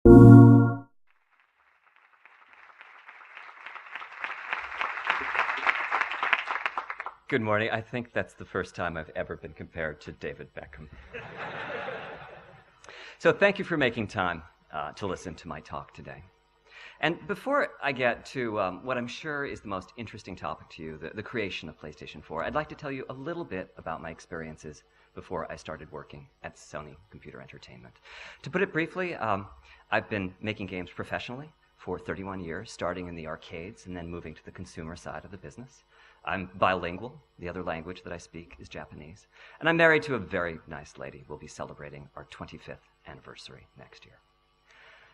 Good morning. I think that's the first time I've ever been compared to David Beckham. So thank you for making time to listen to my talk today. And before I get to what I'm sure is the most interesting topic to you, the creation of PlayStation 4, I'd like to tell you a little bit about my experiences before I started working at Sony Computer Entertainment. To put it briefly, I've been making games professionally for 31 years, starting in the arcades and then moving to the consumer side of the business. I'm bilingual. The other language that I speak is Japanese. And I'm married to a very nice lady. We'll be celebrating our 25th anniversary next year.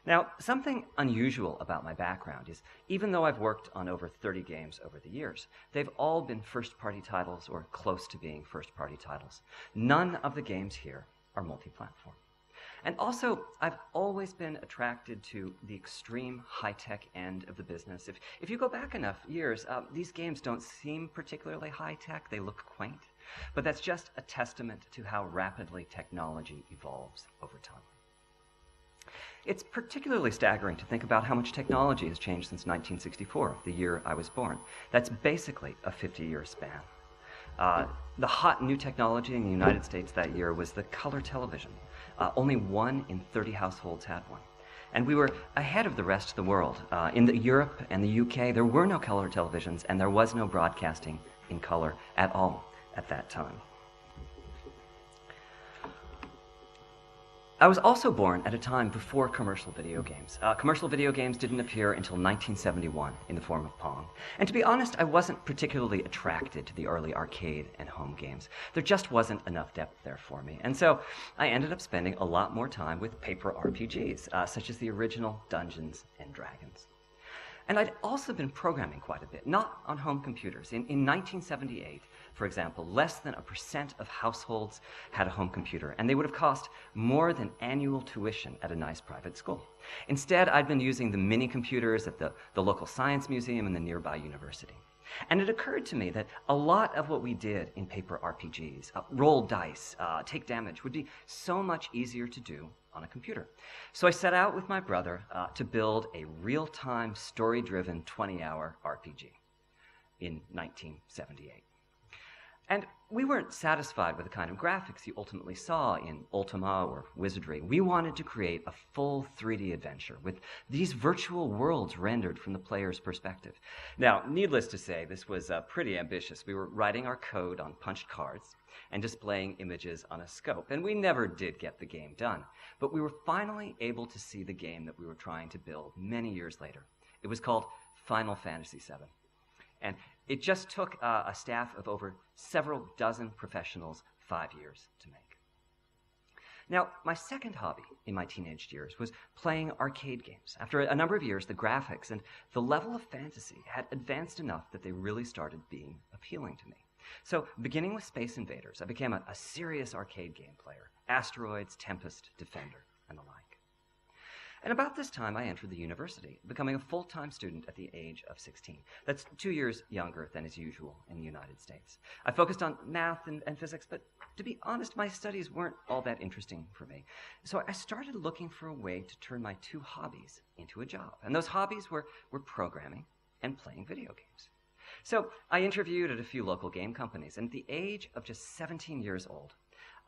Now, something unusual about my background is, even though I've worked on over 30 games over the years, they've all been first-party titles or close to being first-party titles. None of the games here are multi-platform. And also, I've always been attracted to the extreme high-tech end of the business. If you go back enough years, these games don't seem particularly high-tech. They look quaint. But that's just a testament to how rapidly technology evolves over time. It's particularly staggering to think about how much technology has changed since 1964, the year I was born. That's basically a 50-year span. The hot new technology in the United States that year was the color television. Only 1 in 30 households had one. And we were ahead of the rest of the world. In Europe and the UK, there were no color televisions, and there was no broadcasting in color at all at that time. I was also born at a time before commercial video games. Commercial video games didn't appear until 1971 in the form of Pong. And to be honest, I wasn't particularly attracted to the early arcade and home games. There just wasn't enough depth there for me. And so I ended up spending a lot more time with paper RPGs, such as the original Dungeons and Dragons. And I'd also been programming quite a bit, not on home computers. In 1978, for example, less than 1% of households had a home computer, and they would have cost more than annual tuition at a nice private school. Instead, I'd been using the mini computers at the local science museum and the nearby university. And it occurred to me that a lot of what we did in paper RPGs, roll dice, take damage, would be so much easier to do on a computer. So I set out with my brother to build a real-time, story-driven 20-hour RPG in 1978. And we weren't satisfied with the kind of graphics you ultimately saw in Ultima or Wizardry. We wanted to create a full 3D adventure with these virtual worlds rendered from the player's perspective. Now, needless to say, this was pretty ambitious. We were writing our code on punched cards and displaying images on a scope. And we never did get the game done. But we were finally able to see the game that we were trying to build many years later. It was called Final Fantasy VII. And it just took a staff of over several dozen professionals 5 years to make. Now, my second hobby in my teenage years was playing arcade games. After a number of years, the graphics and the level of fantasy had advanced enough that they really started being appealing to me. So, beginning with Space Invaders, I became a serious arcade game player. Asteroids, Tempest, Defender, and the like. And about this time, I entered the university, becoming a full-time student at the age of 16. That's 2 years younger than is usual in the United States. I focused on math and physics, but to be honest, my studies weren't all that interesting for me. So I started looking for a way to turn my two hobbies into a job. And those hobbies were programming and playing video games. So I interviewed at a few local game companies, and at the age of just 17 years old,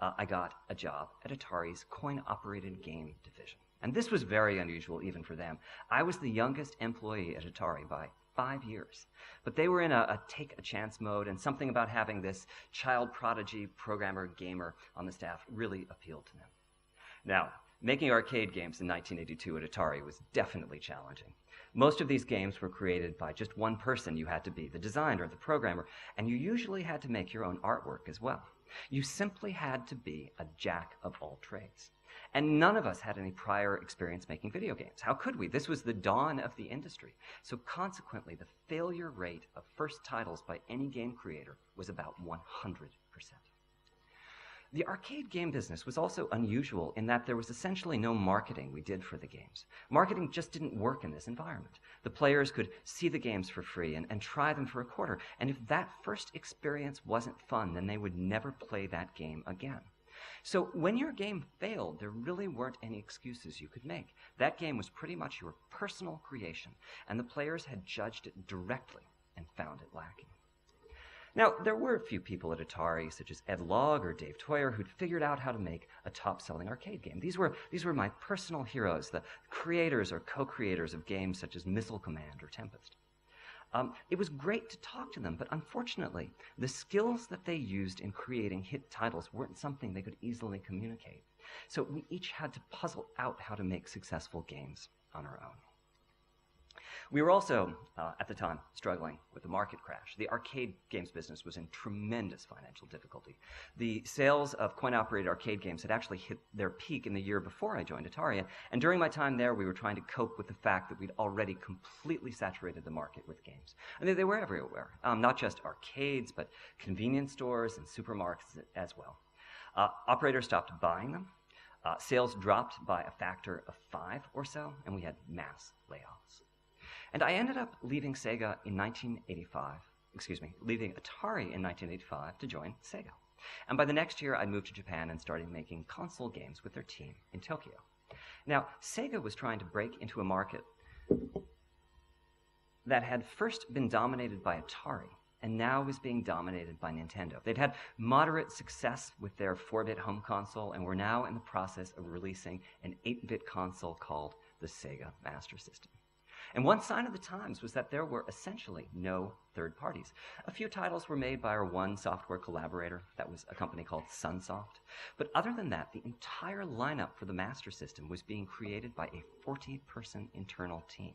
I got a job at Atari's coin-operated game division. And this was very unusual even for them. I was the youngest employee at Atari by 5 years. But they were in a take-a-chance mode, and something about having this child prodigy programmer gamer on the staff really appealed to them. Now, making arcade games in 1982 at Atari was definitely challenging. Most of these games were created by just one person. You had to be the designer, the programmer, and you usually had to make your own artwork as well. You simply had to be a jack of all trades. And none of us had any prior experience making video games. How could we? This was the dawn of the industry. So consequently, the failure rate of first titles by any game creator was about 100%. The arcade game business was also unusual in that there was essentially no marketing we did for the games. Marketing just didn't work in this environment. The players could see the games for free and try them for a quarter, and if that first experience wasn't fun, then they would never play that game again. So when your game failed, there really weren't any excuses you could make. That game was pretty much your personal creation, and the players had judged it directly and found it lacking. Now, there were a few people at Atari, such as Ed Logg or Dave Toyer, who'd figured out how to make a top-selling arcade game. These were my personal heroes, the creators or co-creators of games such as Missile Command or Tempest. It was great to talk to them, but unfortunately, the skills that they used in creating hit titles weren't something they could easily communicate. So we each had to puzzle out how to make successful games on our own. We were also, at the time, struggling with the market crash. The arcade games business was in tremendous financial difficulty. The sales of coin-operated arcade games had actually hit their peak in the year before I joined Atari, and during my time there, we were trying to cope with the fact that we'd already completely saturated the market with games. And they were everywhere, not just arcades, but convenience stores and supermarkets as well. Operators stopped buying them. Sales dropped by a factor of 5 or so, and we had mass layoffs. And I ended up leaving leaving Atari in 1985 to join Sega. And by the next year, I moved to Japan and started making console games with their team in Tokyo. Now, Sega was trying to break into a market that had first been dominated by Atari and now was being dominated by Nintendo. They'd had moderate success with their 4-bit home console and were now in the process of releasing an 8-bit console called the Sega Master System. And one sign of the times was that there were essentially no third parties. A few titles were made by our one software collaborator. That was a company called Sunsoft. But other than that, the entire lineup for the Master System was being created by a 40-person internal team.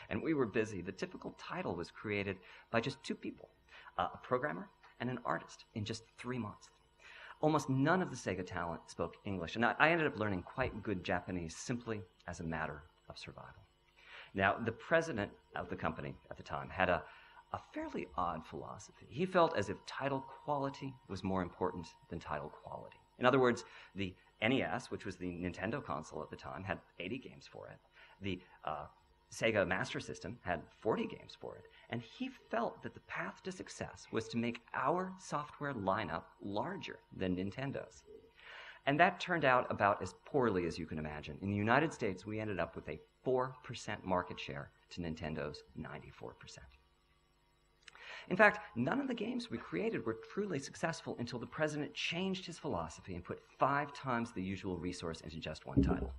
And we were busy. The typical title was created by just 2 people, a programmer and an artist, in just 3 months. Almost none of the Sega talent spoke English, and I ended up learning quite good Japanese simply as a matter of survival. Now, the president of the company at the time had a fairly odd philosophy. He felt as if title quality was more important than title quality. In other words, the NES, which was the Nintendo console at the time, had 80 games for it. The Sega Master System had 40 games for it. And he felt that the path to success was to make our software lineup larger than Nintendo's. And that turned out about as poorly as you can imagine. In the United States, we ended up with a 4% market share to Nintendo's 94%. In fact, none of the games we created were truly successful until the president changed his philosophy and put 5 times the usual resource into just one title.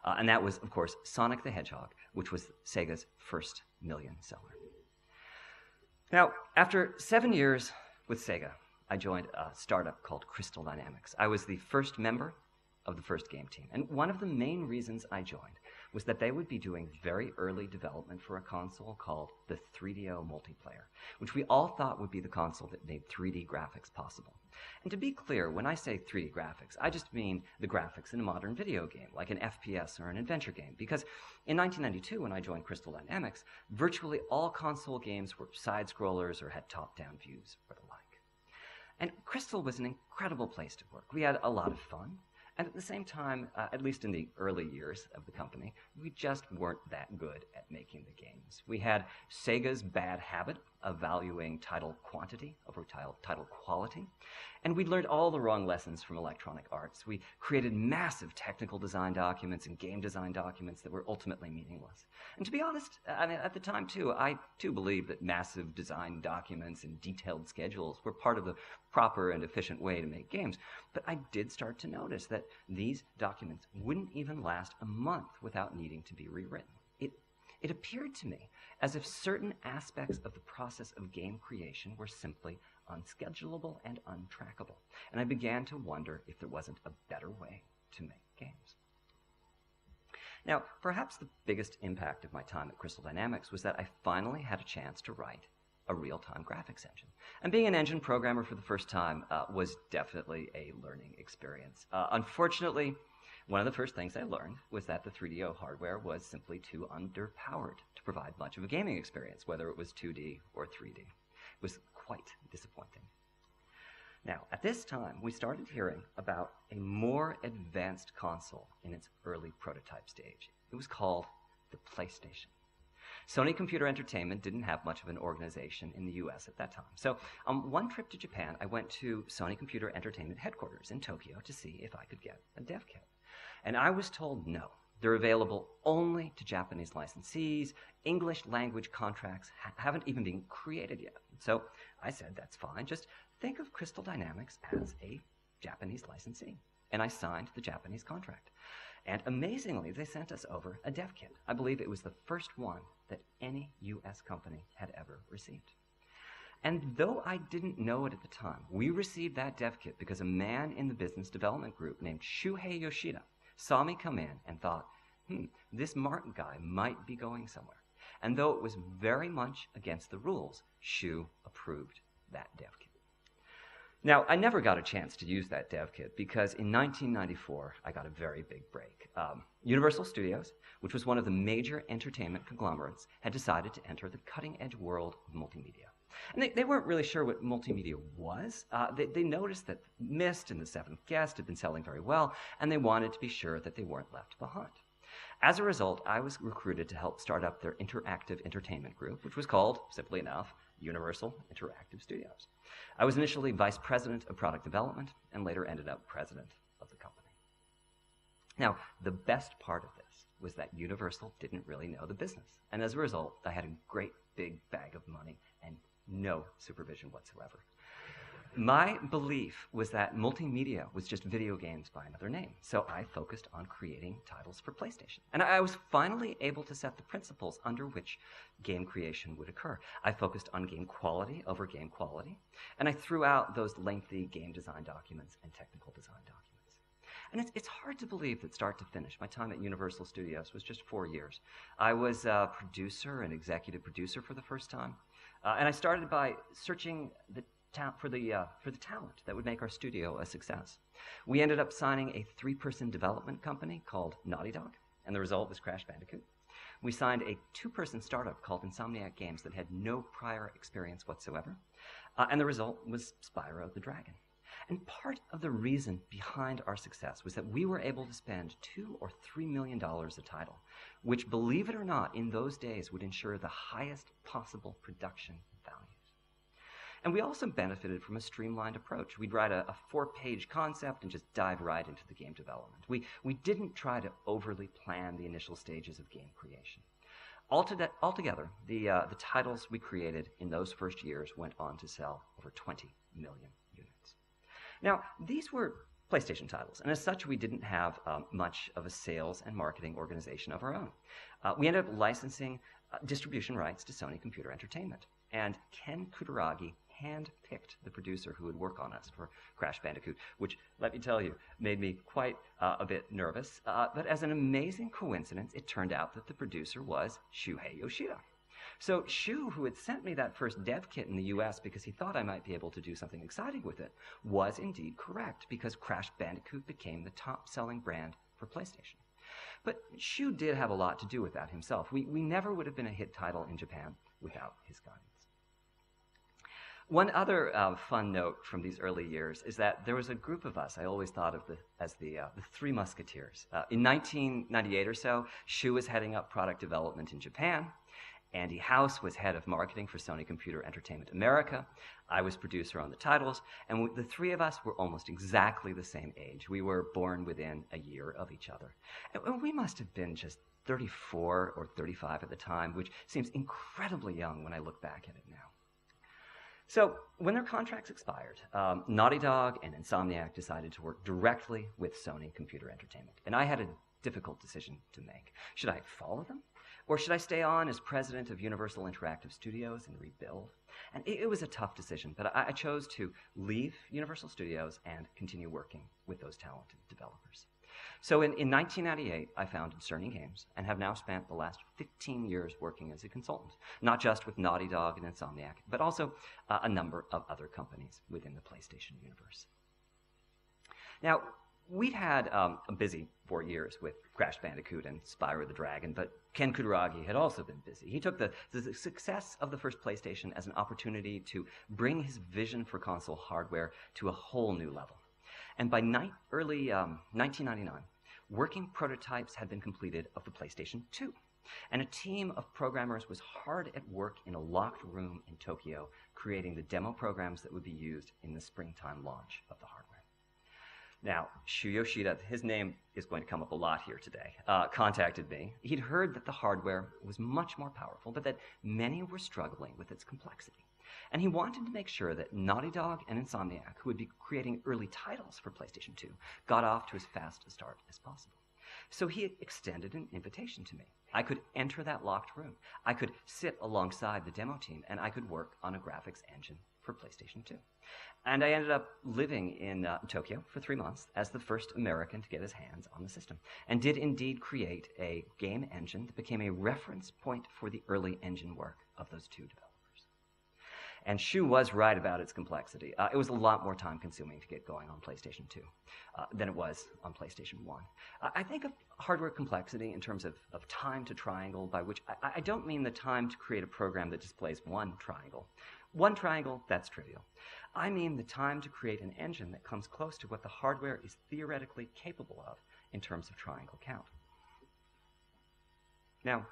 And that was, of course, Sonic the Hedgehog, which was Sega's first million seller. Now, after 7 years with Sega, I joined a startup called Crystal Dynamics. I was the first member of the first game team. And one of the main reasons I joined was that they would be doing very early development for a console called the 3DO Multiplayer, which we all thought would be the console that made 3D graphics possible. And to be clear, when I say 3D graphics, I just mean the graphics in a modern video game, like an FPS or an adventure game. Because in 1992, when I joined Crystal Dynamics, virtually all console games were side-scrollers or had top-down views or the like. And Crystal was an incredible place to work. We had a lot of fun. And at the same time, at least in the early years of the company, we just weren't that good at making the games. We had Sega's bad habit of valuing title quantity over title quality. And we learned all the wrong lessons from Electronic Arts. We created massive technical design documents and game design documents that were ultimately meaningless. And to be honest, at the time too, I too believed that massive design documents and detailed schedules were part of the proper and efficient way to make games. But I did start to notice that these documents wouldn't even last a month without needing to be rewritten. It appeared to me as if certain aspects of the process of game creation were simply unschedulable and untrackable. And I began to wonder if there wasn't a better way to make games. Now, perhaps the biggest impact of my time at Crystal Dynamics was that I finally had a chance to write a real-time graphics engine. And being an engine programmer for the first time was definitely a learning experience. Unfortunately, one of the first things I learned was that the 3DO hardware was simply too underpowered to provide much of a gaming experience, whether it was 2D or 3D. It was quite disappointing. Now, at this time, we started hearing about a more advanced console in its early prototype stage. It was called the PlayStation. Sony Computer Entertainment didn't have much of an organization in the US at that time. So on one trip to Japan, I went to Sony Computer Entertainment headquarters in Tokyo to see if I could get a dev kit. And I was told no. They're available only to Japanese licensees. English language contracts haven't even been created yet. So I said, that's fine. Just think of Crystal Dynamics as a Japanese licensee. And I signed the Japanese contract. And amazingly, they sent us over a dev kit. I believe it was the first one that any US company had ever received. And though I didn't know it at the time, we received that dev kit because a man in the business development group named Shuhei Yoshida saw me come in and thought, this Martin guy might be going somewhere. And though it was very much against the rules, Shu approved that dev kit. Now, I never got a chance to use that dev kit because in 1994, I got a very big break. Universal Studios, which was one of the major entertainment conglomerates, had decided to enter the cutting-edge world of multimedia. And they weren't really sure what multimedia was. They noticed that Myst and The Seventh Guest had been selling very well, and they wanted to be sure that they weren't left behind. As a result, I was recruited to help start up their interactive entertainment group, which was called, simply enough, Universal Interactive Studios. I was initially vice president of product development and later ended up president of the company. Now, the best part of this was that Universal didn't really know the business. And as a result, I had a great big bag of money and no supervision whatsoever. My belief was that multimedia was just video games by another name, so I focused on creating titles for PlayStation. And I was finally able to set the principles under which game creation would occur. I focused on game quality over game quality, and I threw out those lengthy game design documents and technical design documents. And it's hard to believe that start to finish, my time at Universal Studios was just 4 years. I was a producer and executive producer for the first time, and I started by searching for the talent that would make our studio a success. We ended up signing a 3-person development company called Naughty Dog, and the result was Crash Bandicoot. We signed a 2-person startup called Insomniac Games that had no prior experience whatsoever, and the result was Spyro the Dragon. And part of the reason behind our success was that we were able to spend $2 or $3 million a title, which, believe it or not, in those days would ensure the highest possible production values. And we also benefited from a streamlined approach. We'd write a 4-page concept and just dive right into the game development. We didn't try to overly plan the initial stages of game creation. Altogether, the titles we created in those first years went on to sell over 20 million units. Now, these were PlayStation titles, and as such, we didn't have much of a sales and marketing organization of our own. We ended up licensing distribution rights to Sony Computer Entertainment, and Ken Kutaragi hand-picked the producer who would work on us for Crash Bandicoot, which, let me tell you, made me quite a bit nervous. But as an amazing coincidence, it turned out that the producer was Shuhei Yoshida. So Shu, who had sent me that first dev kit in the US because he thought I might be able to do something exciting with it, was indeed correct, because Crash Bandicoot became the top-selling brand for PlayStation. But Shu did have a lot to do with that himself. We never would have been a hit title in Japan without his guidance. One other fun note from these early years is that there was a group of us I always thought of as the Three Musketeers. In 1998 or so, Shu was heading up product development in Japan. Andy House was head of marketing for Sony Computer Entertainment America. I was producer on the titles, and the three of us were almost exactly the same age. We were born within a year of each other. And we must have been just 34 or 35 at the time, which seems incredibly young when I look back at it now. So when their contracts expired, Naughty Dog and Insomniac decided to work directly with Sony Computer Entertainment. And I had a difficult decision to make. Should I follow them? Or should I stay on as president of Universal Interactive Studios and rebuild? And it was a tough decision, but I chose to leave Universal Studios and continue working with those talented developers. So in 1998, I founded Cerny Games and have now spent the last 15 years working as a consultant, not just with Naughty Dog and Insomniac, but also a number of other companies within the PlayStation universe. Now, we'd had a busy 4 years with Crash Bandicoot and Spyro the Dragon, but Ken Kutaragi had also been busy. He took the success of the first PlayStation as an opportunity to bring his vision for console hardware to a whole new level. And by early 1999, working prototypes had been completed of the PlayStation 2. And a team of programmers was hard at work in a locked room in Tokyo, creating the demo programs that would be used in the springtime launch of the hardware. Now, Shu Yoshida, his name is going to come up a lot here today, contacted me. He'd heard that the hardware was much more powerful, but that many were struggling with its complexity. And he wanted to make sure that Naughty Dog and Insomniac, who would be creating early titles for PlayStation 2, got off to as fast a start as possible. So he extended an invitation to me. I could enter that locked room. I could sit alongside the demo team, and I could work on a graphics engine for PlayStation 2. And I ended up living in Tokyo for 3 months as the first American to get his hands on the system, and did indeed create a game engine that became a reference point for the early engine work of those two developers. And Shu was right about its complexity. It was a lot more time-consuming to get going on PlayStation 2 than it was on PlayStation 1. I think of hardware complexity in terms of time to triangle, by which I don't mean the time to create a program that displays one triangle. One triangle, that's trivial. I mean the time to create an engine that comes close to what the hardware is theoretically capable of in terms of triangle count. Now,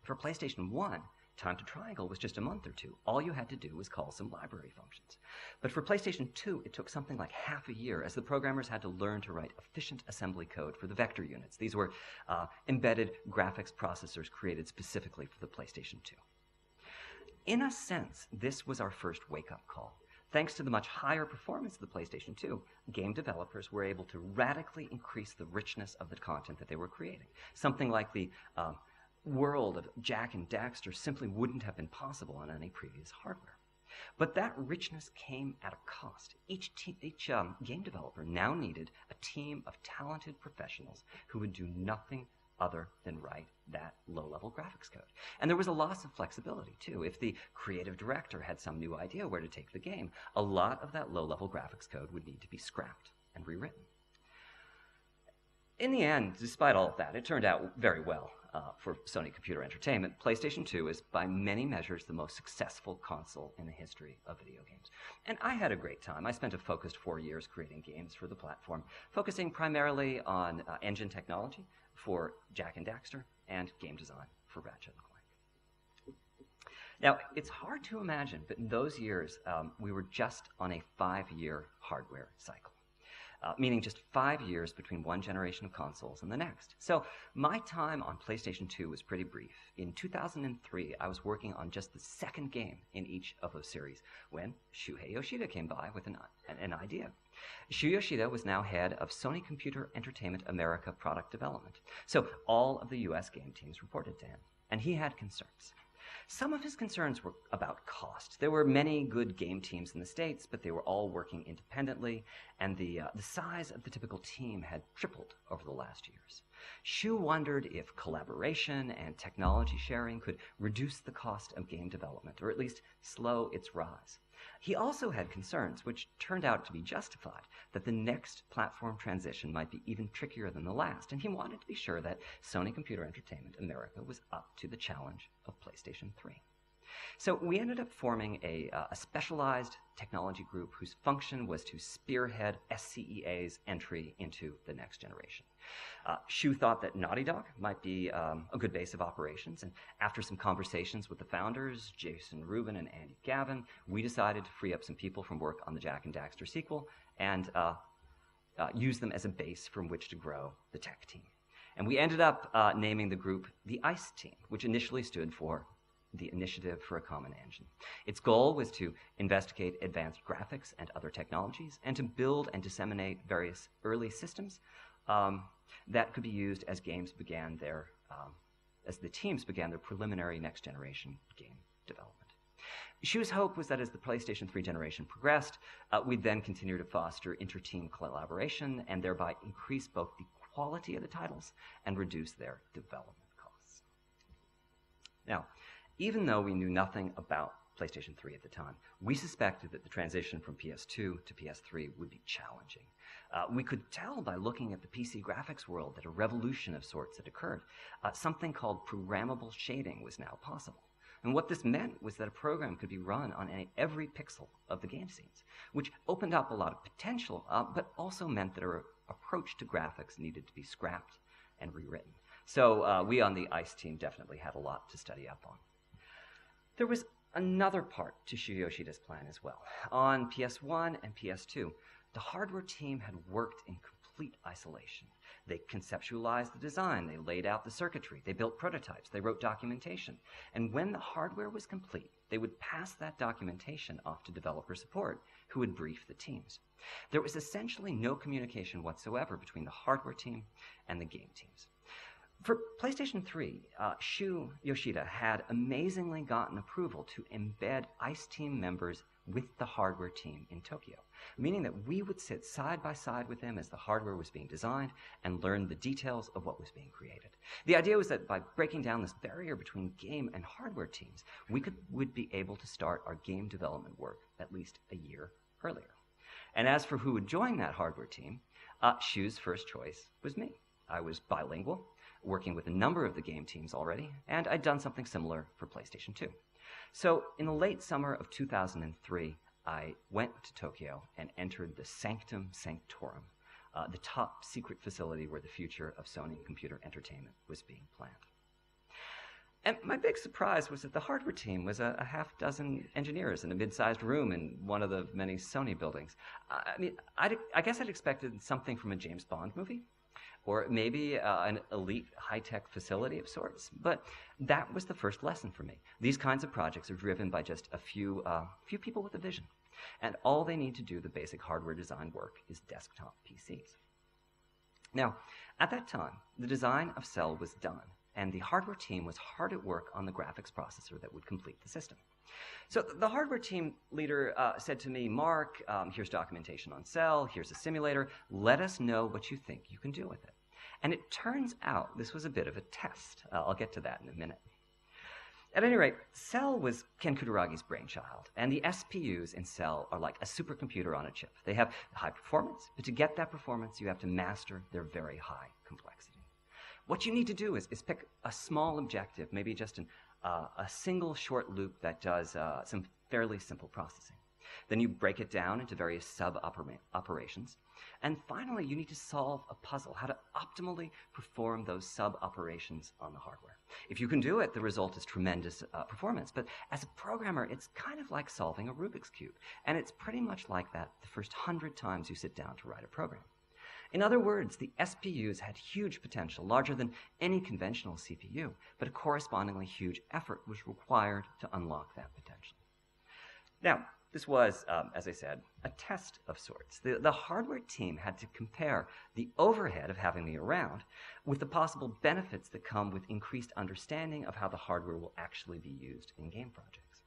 for PlayStation 1, time to triangle was just a month or two. All you had to do was call some library functions. But for PlayStation 2, it took something like half a year, as the programmers had to learn to write efficient assembly code for the vector units. These were embedded graphics processors created specifically for the PlayStation 2. In a sense, this was our first wake-up call. Thanks to the much higher performance of the PlayStation 2, game developers were able to radically increase the richness of the content that they were creating. Something like the world of Jak and Daxter simply wouldn't have been possible on any previous hardware. But that richness came at a cost. Each game developer now needed a team of talented professionals who would do nothing other than write that low-level graphics code. And there was a loss of flexibility, too. If the creative director had some new idea where to take the game, a lot of that low-level graphics code would need to be scrapped and rewritten. In the end, despite all of that, it turned out very well for Sony Computer Entertainment. PlayStation 2 is, by many measures, the most successful console in the history of video games. And I had a great time. I spent a focused 4 years creating games for the platform, focusing primarily on engine technology for Jak and Daxter and game design for Ratchet & Clank. Now, it's hard to imagine, but in those years, we were just on a 5-year hardware cycle. Meaning just 5 years between one generation of consoles and the next. So my time on PlayStation 2 was pretty brief. In 2003, I was working on just the second game in each of those series when Shuhei Yoshida came by with an idea. Shu Yoshida was now head of Sony Computer Entertainment America product development. So all of the US game teams reported to him, and he had concerns. Some of his concerns were about cost. There were many good game teams in the States, but they were all working independently, and the size of the typical team had tripled over the last years. Shu wondered if collaboration and technology sharing could reduce the cost of game development, or at least slow its rise. He also had concerns, which turned out to be justified, that the next platform transition might be even trickier than the last, and he wanted to be sure that Sony Computer Entertainment America was up to the challenge of PlayStation 3. So we ended up forming a specialized technology group whose function was to spearhead SCEA's entry into the next generation. Shu thought that Naughty Dog might be a good base of operations, and after some conversations with the founders, Jason Rubin and Andy Gavin, we decided to free up some people from work on the Jak and Daxter sequel and use them as a base from which to grow the tech team. And we ended up naming the group the ICE team, which initially stood for the Initiative for a Common Engine. Its goal was to investigate advanced graphics and other technologies and to build and disseminate various early systems that could be used as games began their, as the teams began their preliminary next generation game development. Shu's hope was that as the PlayStation 3 generation progressed, we'd then continue to foster inter-team collaboration and thereby increase both the quality of the titles and reduce their development costs. Now, even though we knew nothing about PlayStation 3 at the time, we suspected that the transition from PS2 to PS3 would be challenging. We could tell by looking at the PC graphics world that a revolution of sorts had occurred. Something called programmable shading was now possible. And what this meant was that a program could be run on every pixel of the game scenes, which opened up a lot of potential, but also meant that our approach to graphics needed to be scrapped and rewritten. So we on the ICE team definitely had a lot to study up on. There was another part to Shu Yoshida's plan as well. On PS1 and PS2, the hardware team had worked in complete isolation. They conceptualized the design, they laid out the circuitry, they built prototypes, they wrote documentation. And when the hardware was complete, they would pass that documentation off to developer support, who would brief the teams. There was essentially no communication whatsoever between the hardware team and the game teams. For PlayStation 3, Shu Yoshida had amazingly gotten approval to embed ICE team members with the hardware team in Tokyo, meaning that we would sit side by side with them as the hardware was being designed and learn the details of what was being created. The idea was that by breaking down this barrier between game and hardware teams, would be able to start our game development work at least a year earlier. And as for who would join that hardware team, Shu's first choice was me. I was bilingual, working with a number of the game teams already, and I'd done something similar for PlayStation 2. So in the late summer of 2003, I went to Tokyo and entered the Sanctum Sanctorum, the top secret facility where the future of Sony computer entertainment was being planned. And my big surprise was that the hardware team was a half dozen engineers in a mid-sized room in one of the many Sony buildings. I guess I'd expected something from a James Bond movie, or maybe an elite high-tech facility of sorts. But that was the first lesson for me. These kinds of projects are driven by just a few people with a vision. And all they need to do the basic hardware design work is desktop PCs. Now, at that time, the design of Cell was done, and the hardware team was hard at work on the graphics processor that would complete the system. So the hardware team leader said to me, Mark, here's documentation on Cell, here's a simulator, let us know what you think you can do with it. And it turns out this was a bit of a test. I'll get to that in a minute. At any rate, Cell was Ken Kutaragi's brainchild, and the SPUs in Cell are like a supercomputer on a chip. They have high performance, but to get that performance, you have to master their very high complexity. What you need to do is pick a small objective, maybe just a single short loop that does some fairly simple processing. Then you break it down into various sub-operations. And finally, you need to solve a puzzle, how to optimally perform those sub-operations on the hardware. If you can do it, the result is tremendous performance. But as a programmer, it's kind of like solving a Rubik's Cube. And it's pretty much like that the first 100 times you sit down to write a program. In other words, the SPUs had huge potential, larger than any conventional CPU, but a correspondingly huge effort was required to unlock that potential. Now, this was, as I said, a test of sorts. The hardware team had to compare the overhead of having me around with the possible benefits that come with increased understanding of how the hardware will actually be used in game projects.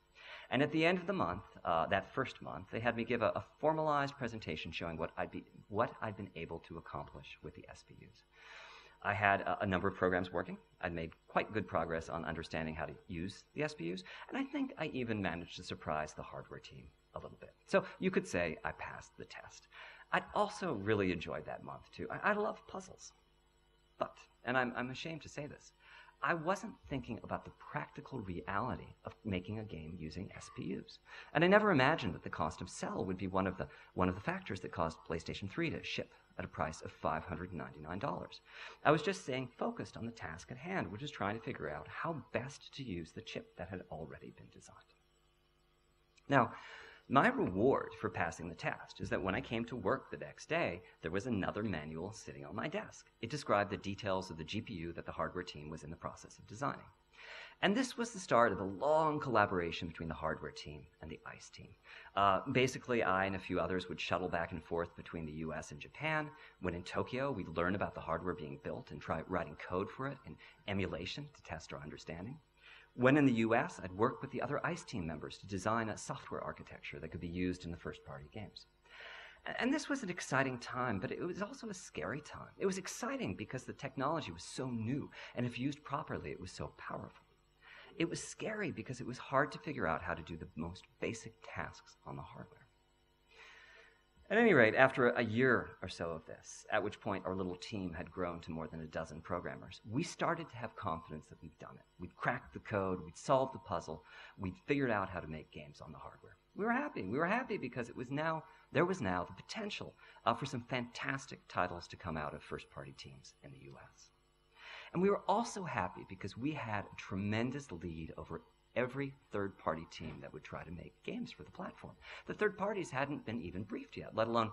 And at the end of the month, that first month, they had me give a formalized presentation showing what I'd been able to accomplish with the SPUs. I had a number of programs working. I'd made quite good progress on understanding how to use the SPUs, and I think I even managed to surprise the hardware team a little bit. So you could say I passed the test. I'd also really enjoyed that month, too. I love puzzles. But, and I'm ashamed to say this, I wasn't thinking about the practical reality of making a game using SPUs. And I never imagined that the cost of Cell would be one of the factors that caused PlayStation 3 to ship at a price of $599. I was just staying focused on the task at hand, which is trying to figure out how best to use the chip that had already been designed. Now, my reward for passing the test is that when I came to work the next day, there was another manual sitting on my desk. It described the details of the GPU that the hardware team was in the process of designing. And this was the start of a long collaboration between the hardware team and the ICE team. Basically, I and a few others would shuttle back and forth between the US and Japan. When in Tokyo, we'd learn about the hardware being built and try writing code for it in emulation to test our understanding. When in the US, I'd work with the other ICE team members to design a software architecture that could be used in the first-party games. And this was an exciting time, but it was also a scary time. It was exciting because the technology was so new, and if used properly, it was so powerful. It was scary because it was hard to figure out how to do the most basic tasks on the hardware. At any rate, after a year or so of this, at which point our little team had grown to more than a dozen programmers, we started to have confidence that we'd done it. We'd cracked the code, we'd solved the puzzle, we'd figured out how to make games on the hardware. We were happy. We were happy because there was now the potential for some fantastic titles to come out of first-party teams in the US. And we were also happy because we had a tremendous lead over every third-party team that would try to make games for the platform. The third parties hadn't been even briefed yet, let alone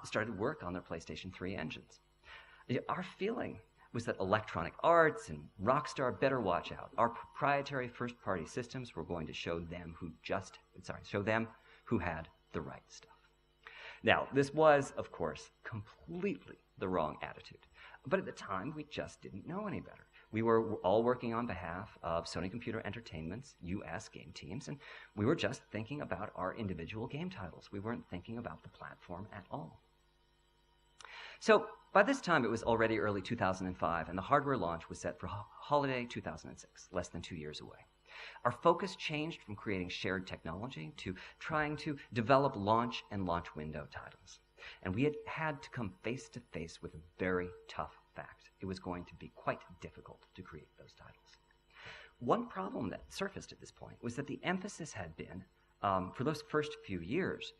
started work on their PlayStation 3 engines. Our feeling was that Electronic Arts and Rockstar better watch out. Our proprietary first-party systems were going to show them who had the right stuff. Now, this was, of course, completely the wrong attitude. But at the time, we just didn't know any better. We were all working on behalf of Sony Computer Entertainment's US game teams, and we were just thinking about our individual game titles. We weren't thinking about the platform at all. So by this time, it was already early 2005, and the hardware launch was set for holiday 2006, less than 2 years away. Our focus changed from creating shared technology to trying to develop launch and launch window titles. And we had to come face to face with a very tough fact. It was going to be quite difficult to create those titles. One problem that surfaced at this point was that the emphasis had been, for those first few years,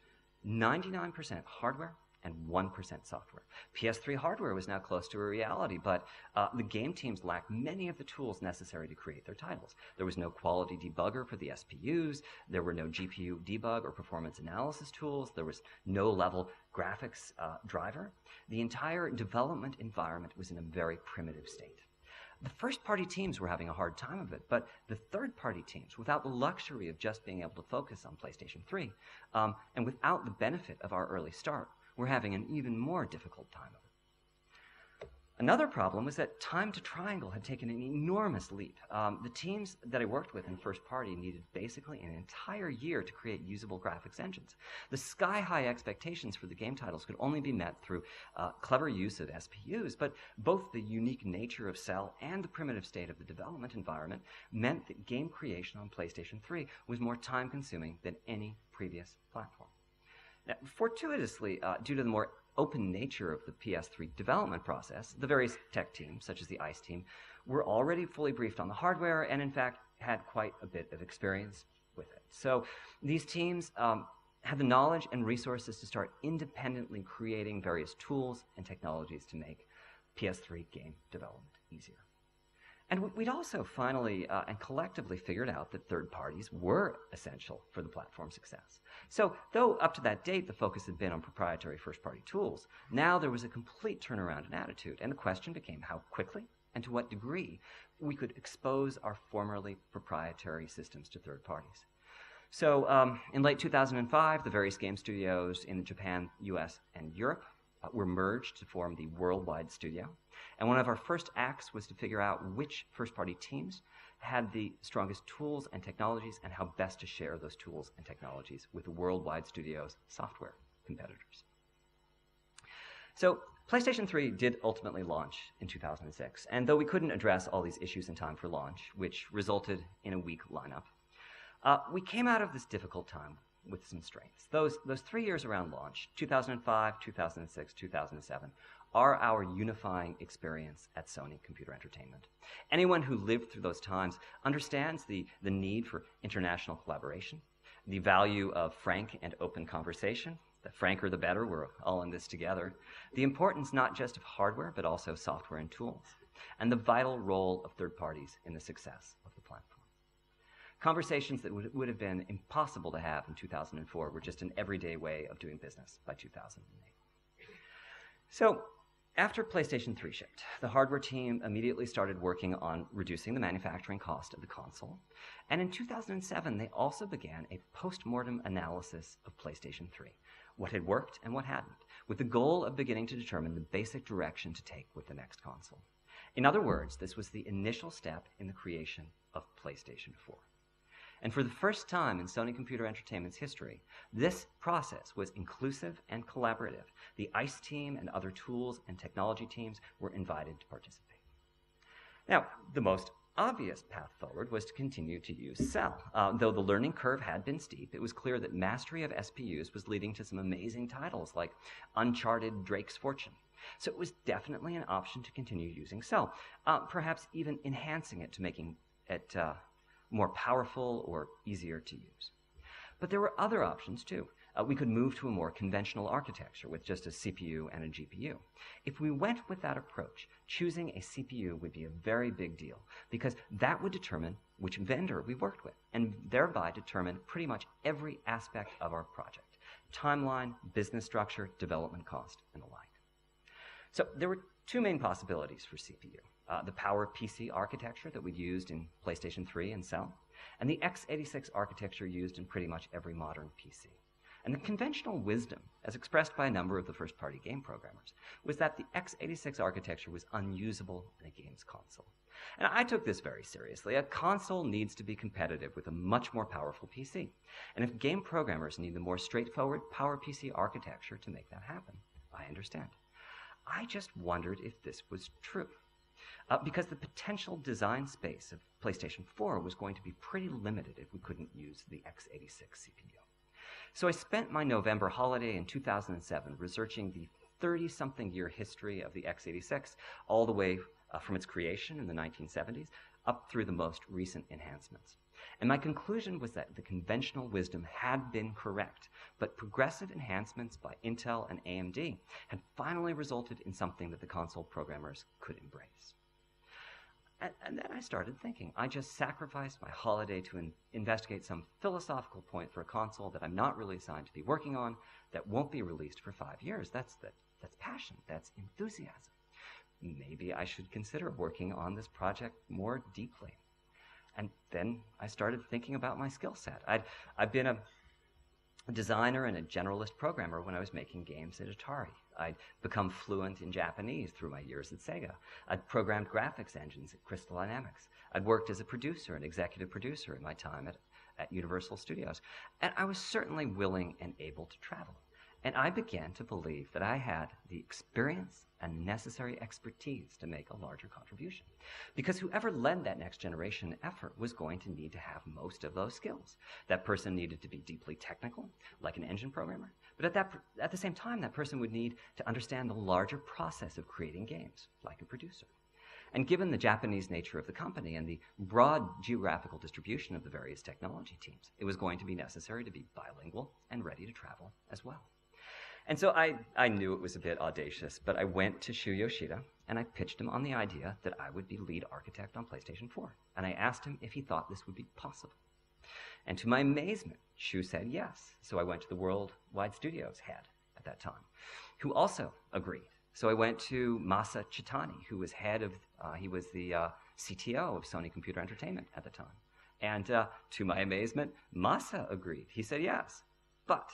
99% hardware and 1% software. PS3 hardware was now close to a reality, but the game teams lacked many of the tools necessary to create their titles. There was no quality debugger for the SPUs, there were no GPU debug or performance analysis tools, there was no level graphics driver. The entire development environment was in a very primitive state. The first-party teams were having a hard time of it, but the third-party teams, without the luxury of just being able to focus on PlayStation 3, and without the benefit of our early start, were having an even more difficult time of it. Another problem was that time to triangle had taken an enormous leap. The teams that I worked with in first party needed basically an entire year to create usable graphics engines. The sky-high expectations for the game titles could only be met through clever use of SPUs, but both the unique nature of Cell and the primitive state of the development environment meant that game creation on PlayStation 3 was more time-consuming than any previous platform. Now, fortuitously, due to the more open nature of the PS3 development process, the various tech teams, such as the ICE team, were already fully briefed on the hardware and, in fact, had quite a bit of experience with it. So these teams had the knowledge and resources to start independently creating various tools and technologies to make PS3 game development easier. And we'd also finally and collectively figured out that third parties were essential for the platform's success. So though up to that date the focus had been on proprietary first-party tools, now there was a complete turnaround in attitude, and the question became how quickly and to what degree we could expose our formerly proprietary systems to third parties. So in late 2005, the various game studios in Japan, US, and Europe were merged to form the worldwide studio. And one of our first acts was to figure out which first-party teams had the strongest tools and technologies and how best to share those tools and technologies with the worldwide studio's software competitors. So PlayStation 3 did ultimately launch in 2006, and though we couldn't address all these issues in time for launch, which resulted in a weak lineup, we came out of this difficult time with some strengths. Those 3 years around launch, 2005, 2006, 2007, are our unifying experience at Sony Computer Entertainment. Anyone who lived through those times understands the need for international collaboration, the value of frank and open conversation. The franker the better, we're all in this together. The importance not just of hardware, but also software and tools, and the vital role of third parties in the success of the platform. Conversations that would have been impossible to have in 2004 were just an everyday way of doing business by 2008. So, after PlayStation 3 shipped, the hardware team immediately started working on reducing the manufacturing cost of the console, and in 2007 they also began a post-mortem analysis of PlayStation 3, what had worked and what hadn't, with the goal of beginning to determine the basic direction to take with the next console. In other words, this was the initial step in the creation of PlayStation 4. And for the first time in Sony Computer Entertainment's history, this process was inclusive and collaborative. The ICE team and other tools and technology teams were invited to participate. Now, the most obvious path forward was to continue to use Cell. Though the learning curve had been steep, it was clear that mastery of SPUs was leading to some amazing titles like Uncharted Drake's Fortune. So it was definitely an option to continue using Cell, perhaps even enhancing it to making it more powerful or easier to use. But there were other options too. We could move to a more conventional architecture with just a CPU and a GPU. If we went with that approach, choosing a CPU would be a very big deal because that would determine which vendor we worked with and thereby determine pretty much every aspect of our project: timeline, business structure, development cost, and the like. So there were two main possibilities for CPU. The PowerPC architecture that we used in PlayStation 3 and Cell, and the x86 architecture used in pretty much every modern PC. And the conventional wisdom, as expressed by a number of the first-party game programmers, was that the x86 architecture was unusable in a games console. And I took this very seriously. A console needs to be competitive with a much more powerful PC. And if game programmers need the more straightforward PowerPC architecture to make that happen, I understand. I just wondered if this was true. Because the potential design space of PlayStation 4 was going to be pretty limited if we couldn't use the x86 CPU. So I spent my November holiday in 2007 researching the 30-something year history of the x86 all the way from its creation in the 1970s up through the most recent enhancements. And my conclusion was that the conventional wisdom had been correct, but progressive enhancements by Intel and AMD had finally resulted in something that the console programmers could embrace. And then I started thinking, I just sacrificed my holiday to investigate some philosophical point for a console that I'm not really assigned to be working on, that won't be released for 5 years. That's passion, that's enthusiasm. Maybe I should consider working on this project more deeply. And then I started thinking about my skill set. I've been a designer and a generalist programmer when I was making games at Atari. I'd become fluent in Japanese through my years at Sega. I'd programmed graphics engines at Crystal Dynamics. I'd worked as a producer and executive producer in my time at Universal Studios. And I was certainly willing and able to travel. And I began to believe that I had the experience and necessary expertise to make a larger contribution. Because whoever led that next generation effort was going to need to have most of those skills. That person needed to be deeply technical, like an engine programmer, but at the same time, that person would need to understand the larger process of creating games, like a producer. And given the Japanese nature of the company and the broad geographical distribution of the various technology teams, it was going to be necessary to be bilingual and ready to travel as well. And so I knew it was a bit audacious, but I went to Shu Yoshida and I pitched him on the idea that I would be lead architect on PlayStation 4. And I asked him if he thought this would be possible. And to my amazement, Shu said yes. So I went to the Worldwide Studios head at that time, who also agreed. So I went to Masa Chitani, who was he was the CTO of Sony Computer Entertainment at the time. And to my amazement, Masa agreed. He said yes, but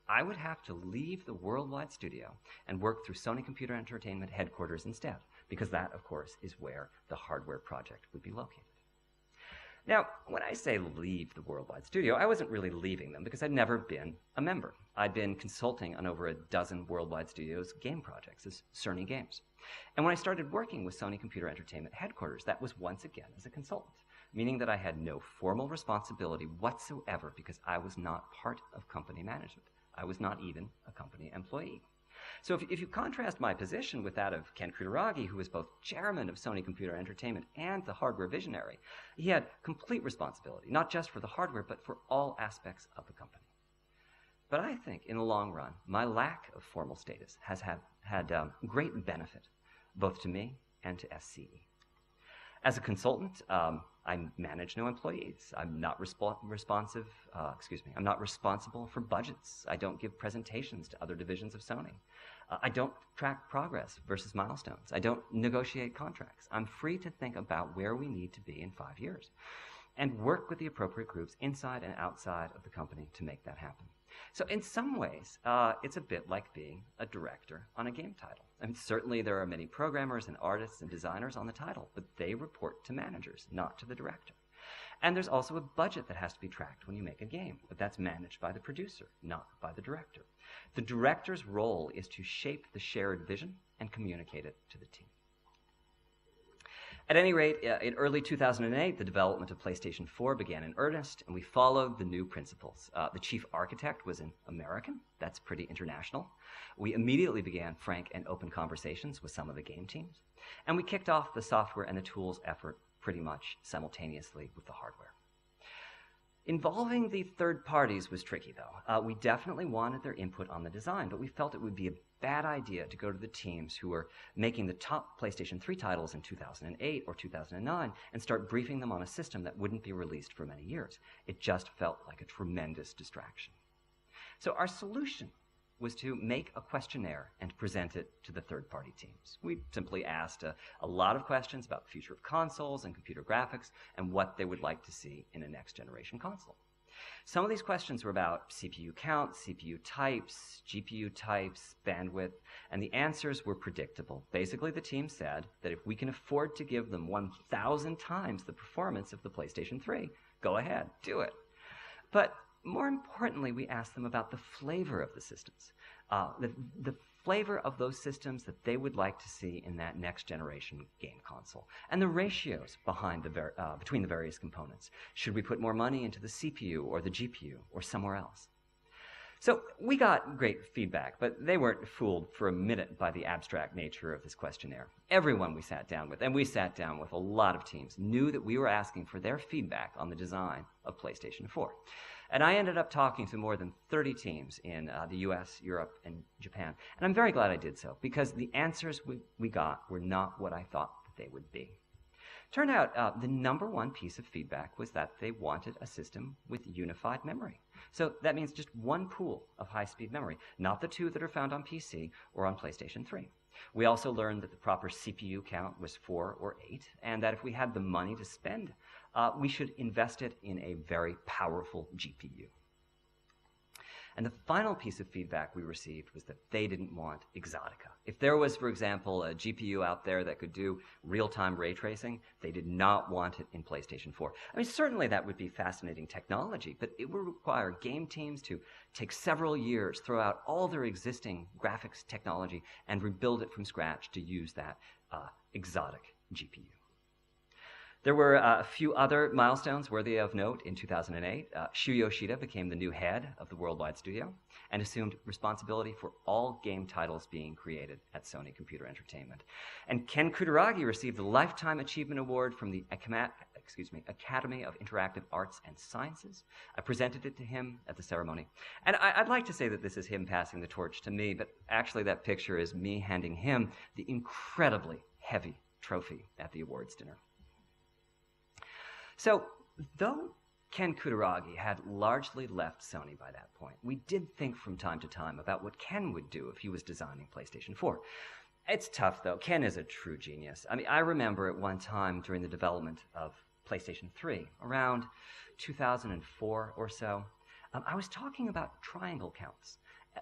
I would have to leave the Worldwide Studio and work through Sony Computer Entertainment headquarters instead, because that, of course, is where the hardware project would be located. Now, when I say leave the Worldwide Studio, I wasn't really leaving them because I'd never been a member. I'd been consulting on over a dozen Worldwide Studios game projects as Cerny Games. And when I started working with Sony Computer Entertainment headquarters, that was once again as a consultant, meaning that I had no formal responsibility whatsoever because I was not part of company management. I was not even a company employee. So if you contrast my position with that of Ken Kutaragi, who was both chairman of Sony Computer Entertainment and the hardware visionary, he had complete responsibility, not just for the hardware, but for all aspects of the company. But I think, in the long run, my lack of formal status has had great benefit, both to me and to SCE. As a consultant, I manage no employees. I'm not I'm not responsible for budgets. I don't give presentations to other divisions of Sony. I don't track progress versus milestones. I don't negotiate contracts. I'm free to think about where we need to be in 5 years and work with the appropriate groups inside and outside of the company to make that happen. So in some ways, it's a bit like being a director on a game title. I mean, certainly there are many programmers and artists and designers on the title, but they report to managers, not to the director. And there's also a budget that has to be tracked when you make a game, but that's managed by the producer, not by the director. The director's role is to shape the shared vision and communicate it to the team. At any rate, in early 2008, the development of PlayStation 4 began in earnest, and we followed the new principles. The chief architect was an American. That's pretty international. We immediately began frank and open conversations with some of the game teams, and we kicked off the software and the tools effort pretty much simultaneously with the hardware. Involving the third parties was tricky, though. We definitely wanted their input on the design, but we felt it would be a bad idea to go to the teams who were making the top PlayStation 3 titles in 2008 or 2009 and start briefing them on a system that wouldn't be released for many years. It just felt like a tremendous distraction. So our solution was to make a questionnaire and present it to the third-party teams. We simply asked a lot of questions about the future of consoles and computer graphics and what they would like to see in a next-generation console. Some of these questions were about CPU count, CPU types, GPU types, bandwidth, and the answers were predictable. Basically, the team said that if we can afford to give them 1,000 times the performance of the PlayStation 3, go ahead, do it. But more importantly, we asked them about the flavor of the systems, the flavor of those systems that they would like to see in that next-generation game console, and the ratios between the various components. Should we put more money into the CPU or the GPU or somewhere else? So we got great feedback, but they weren't fooled for a minute by the abstract nature of this questionnaire. Everyone we sat down with, and we sat down with a lot of teams, knew that we were asking for their feedback on the design of PlayStation 4. And I ended up talking to more than 30 teams in the US, Europe, and Japan. And I'm very glad I did so, because the answers we got were not what I thought that they would be. Turned out the number one piece of feedback was that they wanted a system with unified memory. So that means just one pool of high-speed memory, not the two that are found on PC or on PlayStation 3. We also learned that the proper CPU count was 4 or 8, and that if we had the money to spend, we should invest it in a very powerful GPU. And the final piece of feedback we received was that they didn't want exotica. If there was, for example, a GPU out there that could do real-time ray tracing, they did not want it in PlayStation 4. I mean, certainly that would be fascinating technology, but it would require game teams to take several years, throw out all their existing graphics technology, and rebuild it from scratch to use that exotic GPU. There were a few other milestones worthy of note in 2008. Shu Yoshida became the new head of the worldwide studio and assumed responsibility for all game titles being created at Sony Computer Entertainment. And Ken Kutaragi received the Lifetime Achievement Award from the Academy of Interactive Arts and Sciences. I presented it to him at the ceremony. And I'd like to say that this is him passing the torch to me, but actually that picture is me handing him the incredibly heavy trophy at the awards dinner. So, though Ken Kutaragi had largely left Sony by that point, we did think from time to time about what Ken would do if he was designing PlayStation 4. It's tough, though. Ken is a true genius. I mean, I remember at one time during the development of PlayStation 3, around 2004 or so, I was talking about triangle counts,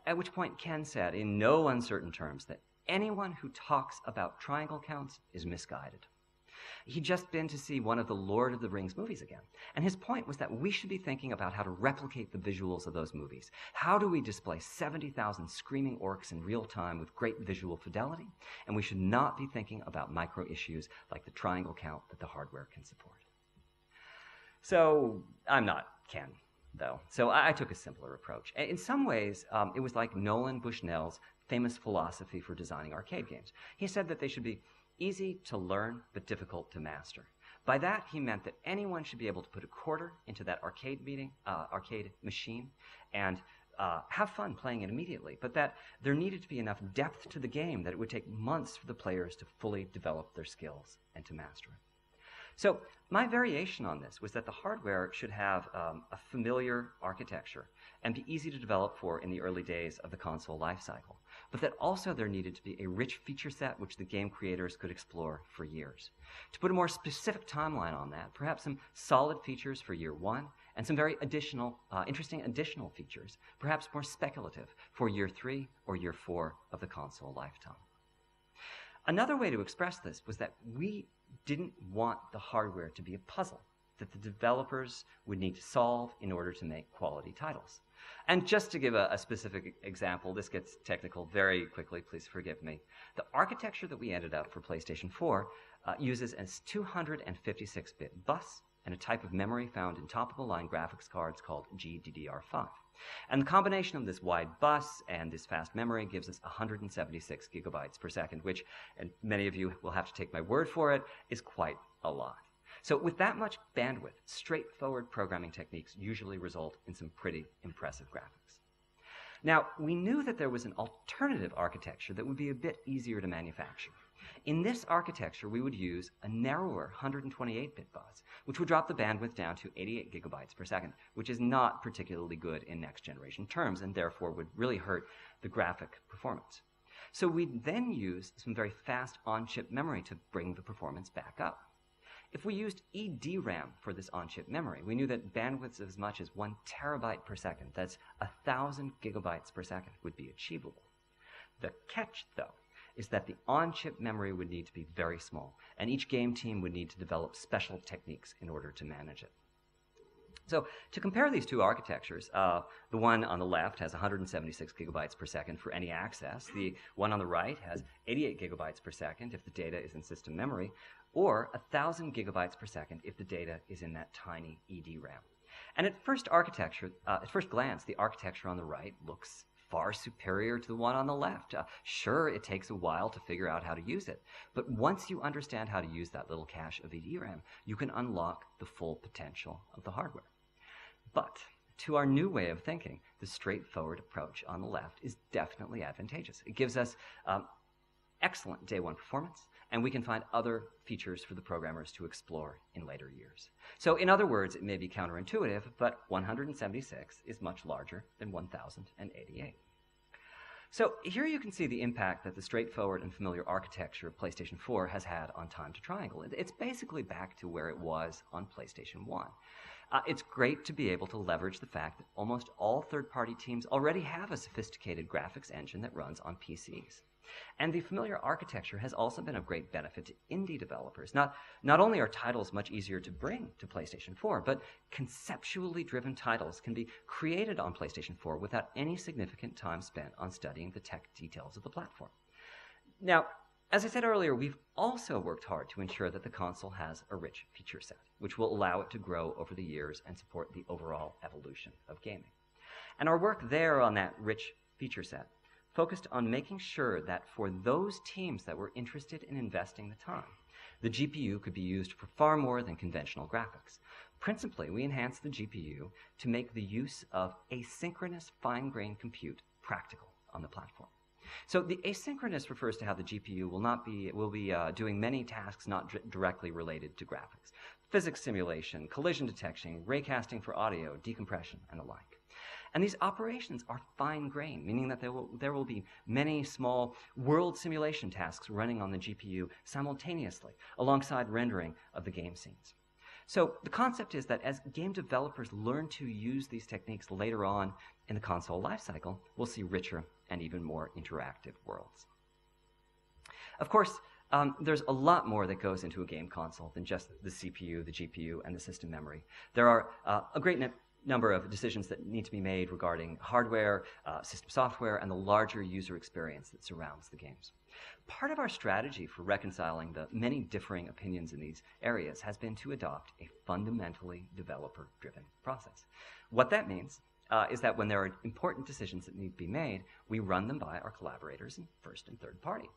at which point Ken said, in no uncertain terms, that anyone who talks about triangle counts is misguided. He'd just been to see one of the Lord of the Rings movies again, and his point was that we should be thinking about how to replicate the visuals of those movies. How do we display 70,000 screaming orcs in real time with great visual fidelity? And we should not be thinking about micro issues like the triangle count that the hardware can support. So I'm not Ken, though, so I took a simpler approach. In some ways, it was like Nolan Bushnell's famous philosophy for designing arcade games. He said that they should be easy to learn, but difficult to master. By that, he meant that anyone should be able to put a quarter into that arcade machine and have fun playing it immediately, but that there needed to be enough depth to the game that it would take months for the players to fully develop their skills and to master it. So my variation on this was that the hardware should have a familiar architecture and be easy to develop for in the early days of the console lifecycle, but that also there needed to be a rich feature set which the game creators could explore for years. To put a more specific timeline on that, perhaps some solid features for year one and some very interesting additional features, perhaps more speculative for year 3 or year 4 of the console lifetime. Another way to express this was that we didn't want the hardware to be a puzzle that the developers would need to solve in order to make quality titles. And just to give a specific example, this gets technical very quickly, please forgive me. The architecture that we ended up for PlayStation 4 uses a 256-bit bus and a type of memory found in top-of-the-line graphics cards called GDDR5. And the combination of this wide bus and this fast memory gives us 176 gigabytes per second, which, and many of you will have to take my word for it, is quite a lot. So with that much bandwidth, straightforward programming techniques usually result in some pretty impressive graphics. Now, we knew that there was an alternative architecture that would be a bit easier to manufacture. In this architecture, we would use a narrower 128-bit bus, which would drop the bandwidth down to 88 gigabytes per second, which is not particularly good in next-generation terms, and therefore would really hurt the graphic performance. So we'd then use some very fast on-chip memory to bring the performance back up. If we used EDRAM for this on-chip memory, we knew that bandwidths of as much as 1 terabyte per second, that's 1,000 gigabytes per second, would be achievable. The catch, though, is that the on-chip memory would need to be very small, and each game team would need to develop special techniques in order to manage it. So to compare these two architectures, the one on the left has 176 gigabytes per second for any access. The one on the right has 88 gigabytes per second if the data is in system memory, or 1,000 gigabytes per second if the data is in that tiny EDRAM. And at first glance, the architecture on the right looks far superior to the one on the left. Sure, it takes a while to figure out how to use it, but once you understand how to use that little cache of EDRAM, you can unlock the full potential of the hardware. But to our new way of thinking, the straightforward approach on the left is definitely advantageous. It gives us excellent day one performance, and we can find other features for the programmers to explore in later years. So in other words, it may be counterintuitive, but 176 is much larger than 1088. So here you can see the impact that the straightforward and familiar architecture of PlayStation 4 has had on Time to Triangle. It's basically back to where it was on PlayStation 1. It's great to be able to leverage the fact that almost all third-party teams already have a sophisticated graphics engine that runs on PCs. And the familiar architecture has also been of great benefit to indie developers. Not only are titles much easier to bring to PlayStation 4, but conceptually driven titles can be created on PlayStation 4 without any significant time spent on studying the tech details of the platform. Now, as I said earlier, we've also worked hard to ensure that the console has a rich feature set, which will allow it to grow over the years and support the overall evolution of gaming. And our work there on that rich feature set focused on making sure that for those teams that were interested in investing the time, the GPU could be used for far more than conventional graphics. Principally, we enhanced the GPU to make the use of asynchronous fine-grained compute practical on the platform. So the asynchronous refers to how the GPU will be doing many tasks not directly related to graphics. Physics simulation, collision detection, raycasting for audio, decompression, and the like. And these operations are fine-grained, meaning that there will be many small world simulation tasks running on the GPU simultaneously, alongside rendering of the game scenes. So the concept is that as game developers learn to use these techniques later on in the console lifecycle, we'll see richer and even more interactive worlds. Of course, there's a lot more that goes into a game console than just the CPU, the GPU, and the system memory. There are a great number of decisions that need to be made regarding hardware, system software, and the larger user experience that surrounds the games. Part of our strategy for reconciling the many differing opinions in these areas has been to adopt a fundamentally developer-driven process. What that means is that when there are important decisions that need to be made, we run them by our collaborators in first and third party.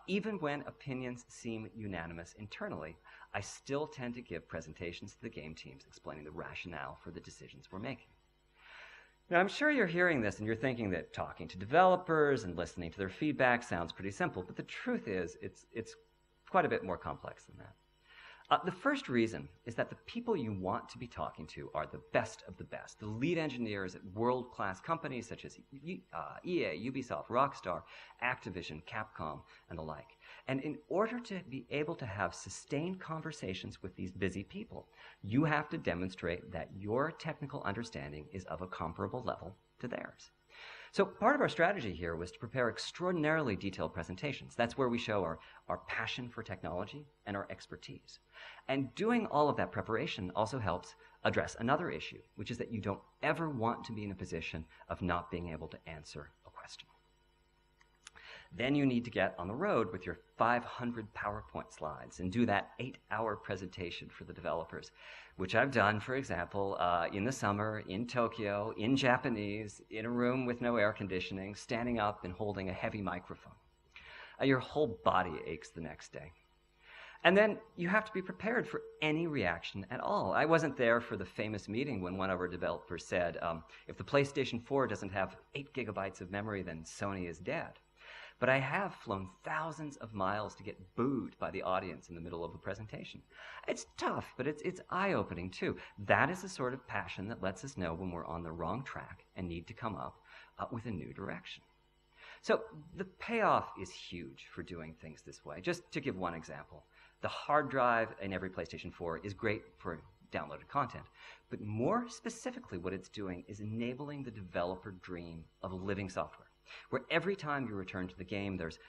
Even when opinions seem unanimous internally, I still tend to give presentations to the game teams explaining the rationale for the decisions we're making. Now, I'm sure you're hearing this and you're thinking that talking to developers and listening to their feedback sounds pretty simple, but the truth is it's quite a bit more complex than that. The first reason is that the people you want to be talking to are the best of the best, the lead engineers at world-class companies such as EA, Ubisoft, Rockstar, Activision, Capcom, and the like. And in order to be able to have sustained conversations with these busy people, you have to demonstrate that your technical understanding is of a comparable level to theirs. So part of our strategy here was to prepare extraordinarily detailed presentations. That's where we show our passion for technology and our expertise. And doing all of that preparation also helps address another issue, which is that you don't ever want to be in a position of not being able to answer a question. Then you need to get on the road with your 500 PowerPoint slides and do that 8-hour presentation for the developers, which I've done, for example, in the summer, in Tokyo, in Japanese, in a room with no air conditioning, standing up and holding a heavy microphone. Your whole body aches the next day. And then you have to be prepared for any reaction at all. I wasn't there for the famous meeting when one of our developers said, if the PlayStation 4 doesn't have 8 gigabytes of memory, then Sony is dead. But I have flown thousands of miles to get booed by the audience in the middle of a presentation. It's tough, but it's eye-opening too. That is the sort of passion that lets us know when we're on the wrong track and need to come up with a new direction. So the payoff is huge for doing things this way. Just to give one example, the hard drive in every PlayStation 4 is great for downloaded content, but more specifically what it's doing is enabling the developer dream of living software, where every time you return to the game, there's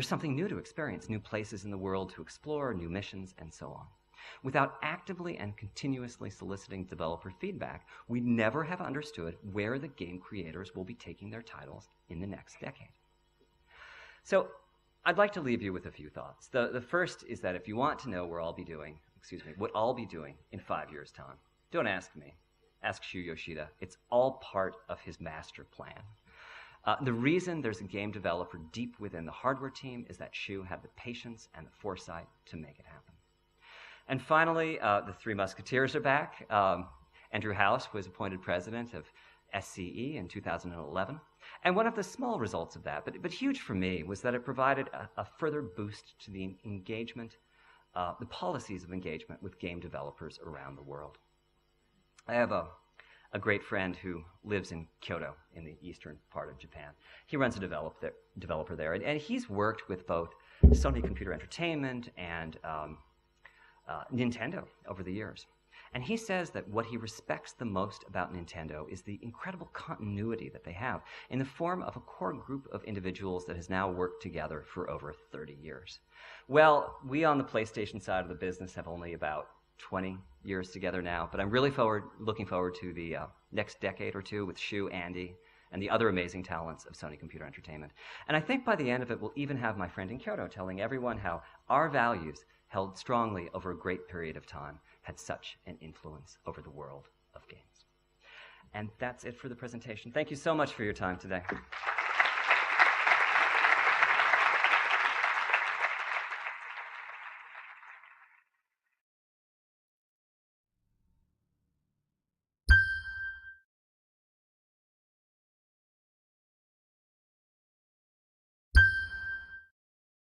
something new to experience, new places in the world to explore, new missions, and so on. Without actively and continuously soliciting developer feedback, we'd never have understood where the game creators will be taking their titles in the next decade. So I'd like to leave you with a few thoughts. The first is that if you want to know what I'll be doing in 5 years' time, don't ask me. Ask Shu Yoshida. It's all part of his master plan. The reason there's a game developer deep within the hardware team is that Shu had the patience and the foresight to make it happen. And finally, the Three Musketeers are back. Andrew House was appointed president of SCE in 2011. And one of the small results of that, but huge for me, was that it provided a further boost to the engagement, the policies of engagement with game developers around the world. I have a great friend who lives in Kyoto in the eastern part of Japan. He runs a developer there, and he's worked with both Sony Computer Entertainment and Nintendo over the years. And he says that what he respects the most about Nintendo is the incredible continuity that they have in the form of a core group of individuals that has now worked together for over 30 years. Well, we on the PlayStation side of the business have only about 20 years together now, but I'm really looking forward to the next decade or two with Shu, Andy, and the other amazing talents of Sony Computer Entertainment. And I think by the end of it, we'll even have my friend in Kyoto telling everyone how our values, held strongly over a great period of time, had such an influence over the world of games. And that's it for the presentation. Thank you so much for your time today.